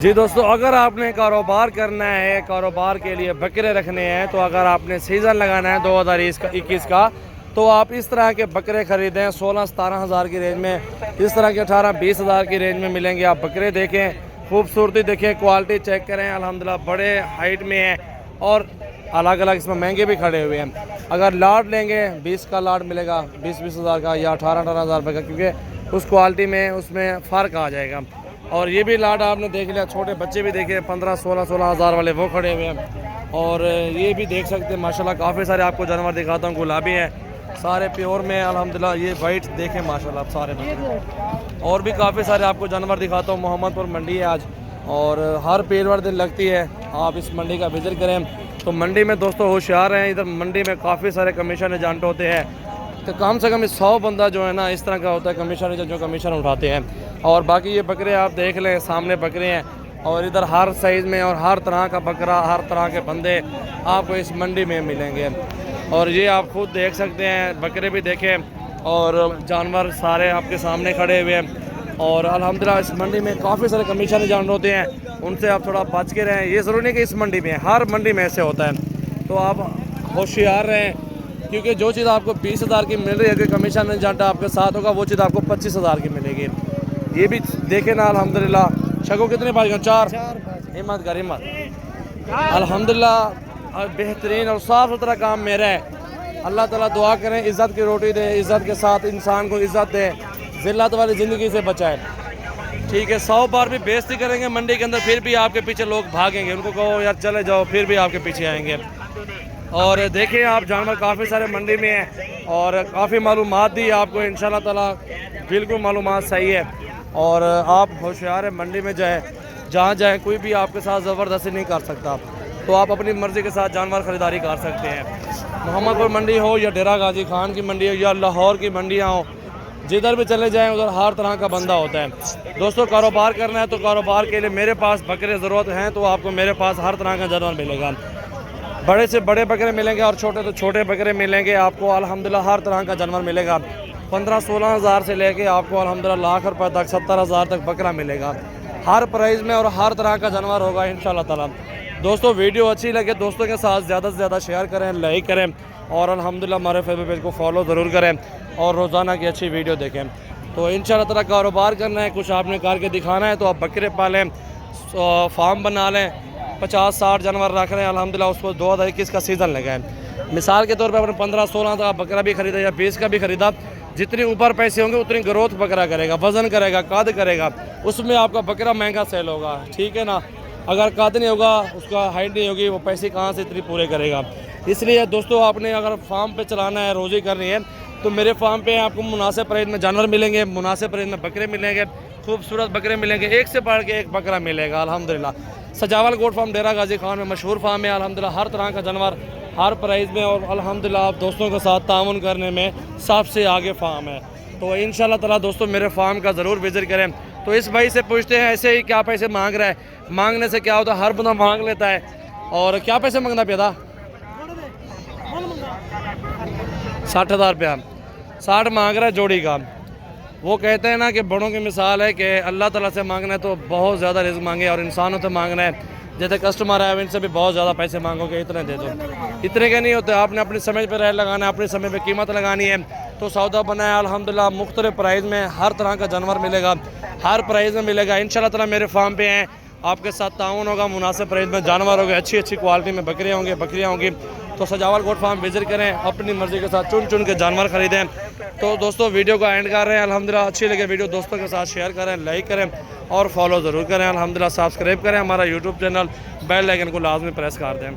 जी दोस्तों, अगर आपने कारोबार करना है, कारोबार के लिए बकरे रखने हैं, तो अगर आपने सीज़न लगाना है 2021 का, तो आप इस तरह के बकरे ख़रीदें। 16-17 हज़ार की रेंज में, इस तरह के 18-20 हज़ार की रेंज में मिलेंगे। आप बकरे देखें, खूबसूरती देखें, क्वालिटी चेक करें। अल्हम्दुलिल्लाह बड़े हाइट में हैं और अलग अलग इसमें महंगे भी खड़े हुए हैं। अगर लाट लेंगे 20 का लाट मिलेगा, 20-20 हज़ार का या 18-18 हज़ार रुपये का, क्योंकि उस क्वालिटी में उसमें फ़र्क आ जाएगा। और ये भी लाट आपने देख लिया, छोटे बच्चे भी देखे 15-16 हज़ार वाले वो खड़े हुए हैं। और ये भी देख सकते हैं माशाल्लाह, काफ़ी सारे आपको जानवर दिखाता हूँ। गुलाबी हैं, सारे प्योर में अल्हम्दुलिल्लाह। ये वाइट देखें माशाल्लाह आप सारे बकरे। और भी काफ़ी सारे आपको जानवर दिखाता हूँ। मोहम्मदपुर मंडी है आज और हर पेरवर दिन लगती है। आप इस मंडी का विज़िट करें तो मंडी में दोस्तों होशियार हैं। इधर मंडी में काफ़ी सारे कमीशन एजेंट होते हैं, तो कम से कम 100 बंदा जो है ना इस तरह का होता है कमीशन एजेंट, जो कमीशन उठाते हैं। और बाकी ये बकरे आप देख लें, सामने बकरे हैं और इधर हर साइज़ में और हर तरह का बकरा, हर तरह के बंदे आपको इस मंडी में मिलेंगे। और ये आप खुद देख सकते हैं, बकरे भी देखें और जानवर सारे आपके सामने खड़े हुए हैं। और अल्हम्दुलिल्लाह इस मंडी में काफ़ी सारे कमीशन एजेंट होते हैं, उनसे आप थोड़ा बच के रहें। ये ज़रूरी नहीं कि इस मंडी में, हर मंडी में ऐसे होता है, तो आप होशियार रहें। क्योंकि जो चीज़ आपको 20 हज़ार की मिल रही है, कि कमीशन एजेंट आपके साथ होगा, वो चीज़ आपको 25 हज़ार की मिलेगी। ये भी देखे ना अल्हम्दुलिल्लाह। शको कितने पास गए? 4। हिम्मत कर, हिम्मत। अल्हम्दुलिल्लाह बेहतरीन और साफ़ सुथरा काम मेरा है। अल्लाह ताला दुआ करें इज़्ज़त की रोटी दे, इज़्ज़त के साथ इंसान को इज़्ज़त दे, ज़िल्लत वाली ज़िंदगी से बचाए। ठीक है, 100 बार भी बेइज्जती करेंगे मंडी के अंदर, फिर भी आपके पीछे लोग भागेंगे। उनको कहो यार चले जाओ, फिर भी आपके पीछे आएंगे। और देखें आप, जानवर काफ़ी सारे मंडी में हैं और काफ़ी मालूमात दी आपको। इंशाल्लाह ताला बिल्कुल मालूमात सही है और आप होशियार है। मंडी में जाए, जहाँ जाए, कोई भी आपके साथ ज़बरदस्ती नहीं कर सकता, तो आप अपनी मर्ज़ी के साथ जानवर ख़रीदारी कर सकते हैं। मोहम्मदपुर मंडी हो या डेरा गाजी खान की मंडी हो या लाहौर की मंडियाँ हो, जिधर भी चले जाएँ उधर हर तरह का बंदा होता है। दोस्तों, कारोबार करना है तो कारोबार के लिए मेरे पास बकरे ज़रूरत हैं, तो आपको मेरे पास हर तरह का जानवर मिलेगा। बड़े से बड़े बकरे मिलेंगे और छोटे तो छोटे बकरे मिलेंगे। आपको अल्हम्दुलिल्लाह हर तरह का जानवर मिलेगा। 15-16 हज़ार से लेके आपको अल्हम्दुलिल्लाह लाख रुपए तक, 70 हज़ार तक बकरा मिलेगा। हर प्राइस में और हर तरह का जानवर होगा इंशाल्लाह ताला। दोस्तों, वीडियो अच्छी लगे दोस्तों के साथ ज़्यादा से ज़्यादा शेयर करें, लाइक करें और अल्हम्दुलिल्लाह हमारे फेसबुक पेज को फॉलो ज़रूर करें और रोज़ाना की अच्छी वीडियो देखें। तो इंशाल्लाह ताला कारोबार करना है, कुछ आपने करके दिखाना है, तो आप बकरे पालें, फार्म बना लें, 50-60 जानवर रख रहे हैं अल्हम्दुलिल्लाह। उसको 2021 का सीज़न लगाएं। मिसाल के तौर पे आपने 15-16 का बकरा भी ख़रीदा या 20 का भी ख़रीदा, जितने ऊपर पैसे होंगे उतनी ग्रोथ बकरा करेगा, वज़न करेगा, कद करेगा, उसमें आपका बकरा महंगा सेल होगा। ठीक है ना? अगर कद नहीं होगा, उसका हाइट नहीं होगी, वो पैसे कहाँ से इतनी पूरे करेगा। इसलिए दोस्तों, आपने अगर फार्म पे चलाना है, रोज़ी करनी है, तो मेरे फार्म पे आपको मुनासिब प्राइस में जानवर मिलेंगे, मुनासिब प्राइस में बकरे मिलेंगे, खूबसूरत बकरे मिलेंगे, एक से बढ़ के एक बकरा मिलेगा अल्हम्दुलिल्लाह। सजावल गोट फार्म डेरा गाजी खान में मशहूर फार्म है अल्हम्दुलिल्लाह। हर तरह का जानवर हर प्राइस में और अल्हम्दुलिल्लाह आप दोस्तों के साथ ताउन करने में सबसे आगे फार्म है। तो इंशाल्लाह ताला दोस्तों मेरे फार्म का ज़रूर विज़िट करें। तो इस भाई से पूछते हैं ऐसे ही क्या पैसे मांग रहा है। मांगने से क्या होता है, हर बंदा मांग लेता है। और क्या पैसे मांगना पिया था? 60 हज़ार रुपया 60 मांग रहा है जोड़ी का। वो कहते हैं ना कि बड़ों की मिसाल है कि अल्लाह ताला से मांगना है तो बहुत ज़्यादा रिज़्क़ मांगे, और इंसानों से मांगना है जैसे कस्टमर है इनसे भी बहुत ज़्यादा पैसे मांगोगे, इतने दे दो, इतने के नहीं होते। आपने अपनी समय पर रेट लगाना है, अपने समय पर कीमत लगानी है। तो सौदा बनाया अल्हम्दुलिल्लाह, मुख्तलिफ प्राइस में हर तरह का जानवर मिलेगा, हर प्राइस में मिलेगा इंशाल्लाह ताला। मेरे फार्म पे हैं, आपके साथ ताउन होगा, मुनासिब प्राइस में जानवर होंगे, अच्छी अच्छी क्वालिटी में बकरियाँ होंगी, बकरियाँ होंगी। तो सजावल गोट फार्म विज़िट करें, अपनी मर्ज़ी के साथ चुन चुन के जानवर ख़रीदें। तो दोस्तों, वीडियो को एंड कर रहे हैं अल्हम्दुलिल्लाह। अच्छी लगे वीडियो दोस्तों के साथ शेयर करें, लाइक करें और फॉलो ज़रूर करें अल्हम्दुलिल्लाह। सब्सक्राइब करें हमारा यूट्यूब चैनल, बेल आइकन को लाजमी प्रेस कर दें।